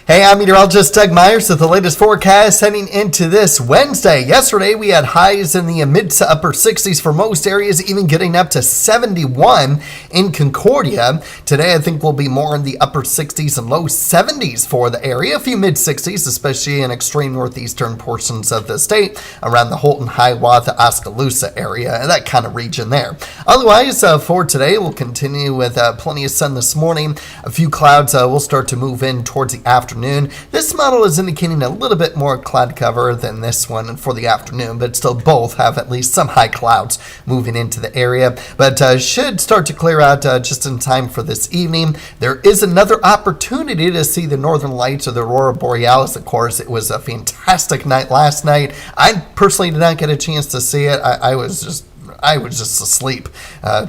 Hey, I'm meteorologist Doug Myers with the latest forecast heading into this Wednesday. Yesterday, we had highs in the mid to upper 60s for most areas, even getting up to 71 in Concordia. Today, I think we'll be more in the upper 60s and low 70s for the area. A few mid 60s, especially in extreme northeastern portions of the state, around the Holton, Hiawatha, Oskaloosa area, that kind of region there. Otherwise, for today, we'll continue with plenty of sun this morning. A few clouds will start to move in towards the afternoon. This model is indicating a little bit more cloud cover than this one for the afternoon, but still both have at least some high clouds moving into the area, but should start to clear out just in time for this evening. There is another opportunity to see the northern lights of the Aurora Borealis. Of course, it was a fantastic night last night. I personally did not get a chance to see it. I was just asleep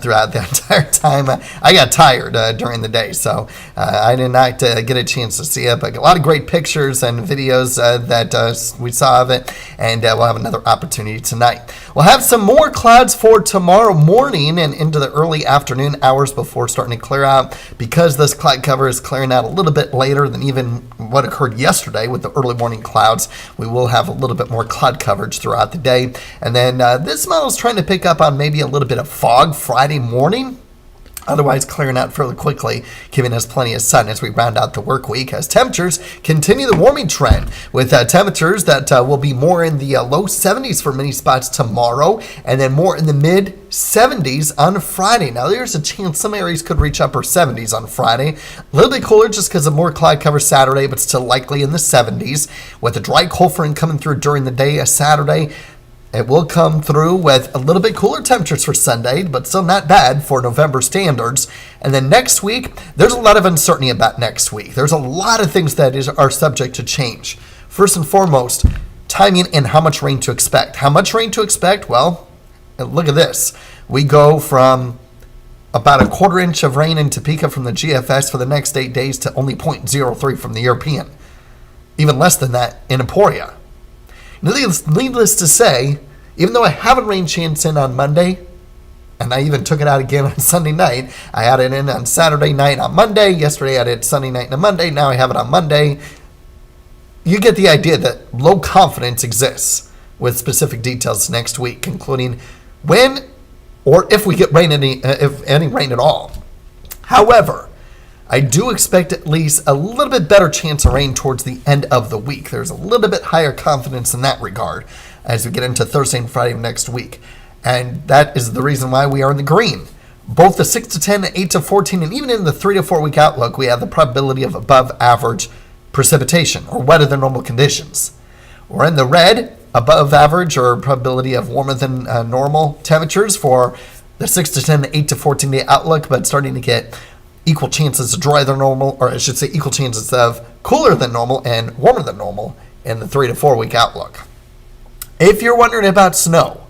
throughout the entire time. I got tired during the day, so I did not get a chance to see it, but a lot of great pictures and videos that we saw of it, and we'll have another opportunity tonight. We'll have some more clouds for tomorrow morning and into the early afternoon hours before starting to clear out. Because this cloud cover is clearing out a little bit later than even what occurred yesterday with the early morning clouds, we will have a little bit more cloud coverage throughout the day. And then this model is trying to pick up on maybe a little bit of fog Friday morning. Otherwise clearing out fairly quickly, giving us plenty of sun as we round out the work week as temperatures continue the warming trend with temperatures that will be more in the low 70s for many spots tomorrow and then more in the mid 70s on Friday. Now there's a chance some areas could reach upper 70s on Friday. A little bit cooler just because of more cloud cover Saturday, but still likely in the 70s with a dry cold front coming through during the day Saturday. It will come through with a little bit cooler temperatures for Sunday, but still not bad for November standards. And then next week, there's a lot of uncertainty about next week. There's a lot of things that are subject to change. First and foremost, timing and how much rain to expect. How much rain to expect? Well, look at this. We go from about a quarter inch of rain in Topeka from the GFS for the next 8 days to only 0.03 from the European. Even less than that in Emporia. Needless to say, even though I have a rain chance in on Monday, and I even took it out again on Sunday night, I had it in on Saturday night on Monday, yesterday I had it Sunday night and Monday, now I have it on Monday. You get the idea that low confidence exists with specific details next week, including when or if we get rain, if any rain at all. However, I do expect at least a little bit better chance of rain towards the end of the week. There's a little bit higher confidence in that regard as we get into Thursday and Friday of next week. And that is the reason why we are in the green. Both the 6 to 10, 8 to 14, and even in the 3 to 4 week outlook, we have the probability of above average precipitation or wetter than normal conditions. We're in the red, above average or probability of warmer than normal temperatures for the 6 to 10, 8 to 14 day outlook, but starting to get equal chances of drier than normal, or I should say equal chances of cooler than normal and warmer than normal in the 3 to 4 week outlook. If you're wondering about snow,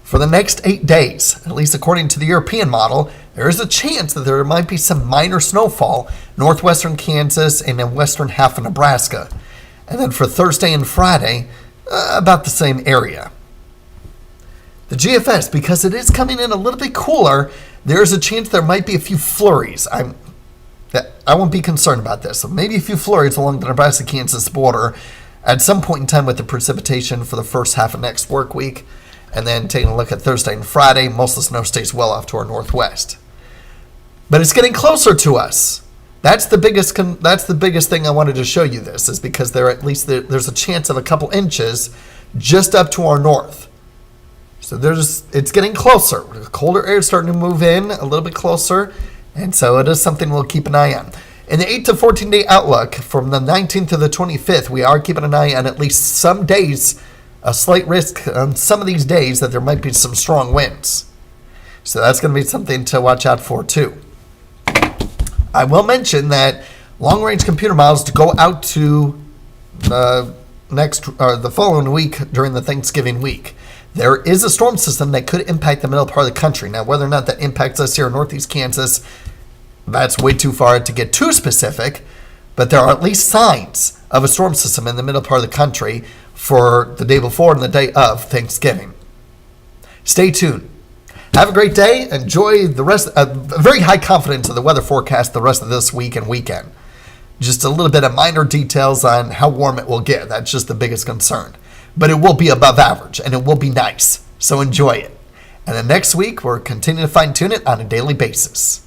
for the next 8 days, at least according to the European model, there is a chance that there might be some minor snowfall northwestern Kansas and in western half of Nebraska. And then for Thursday and Friday, about the same area. The GFS, because it is coming in a little bit cooler, there's a chance there might be a few flurries. I won't be concerned about this. So maybe a few flurries along the Nebraska-Kansas border at some point in time with the precipitation for the first half of next work week. And then taking a look at Thursday and Friday, most of the snow stays well off to our northwest. But it's getting closer to us. That's the biggest thing I wanted to show you this, is because there's a chance of a couple inches just up to our north. So it's getting closer. The colder air is starting to move in a little bit closer, and so it is something we'll keep an eye on. In the 8 to 14 day outlook, from the 19th to the 25th, we are keeping an eye on at least some days, a slight risk on some of these days that there might be some strong winds. So that's going to be something to watch out for too. I will mention that long-range computer models to go out to the following week during the Thanksgiving week. There is a storm system that could impact the middle part of the country. Now, whether or not that impacts us here in northeast Kansas, that's way too far to get too specific, but there are at least signs of a storm system in the middle part of the country for the day before and the day of Thanksgiving. Stay tuned. Have a great day. Enjoy the rest. Very high confidence of the weather forecast the rest of this week and weekend. Just a little bit of minor details on how warm it will get. That's just the biggest concern. But it will be above average, and it will be nice. So enjoy it. And then next week, we're continuing to fine-tune it on a daily basis.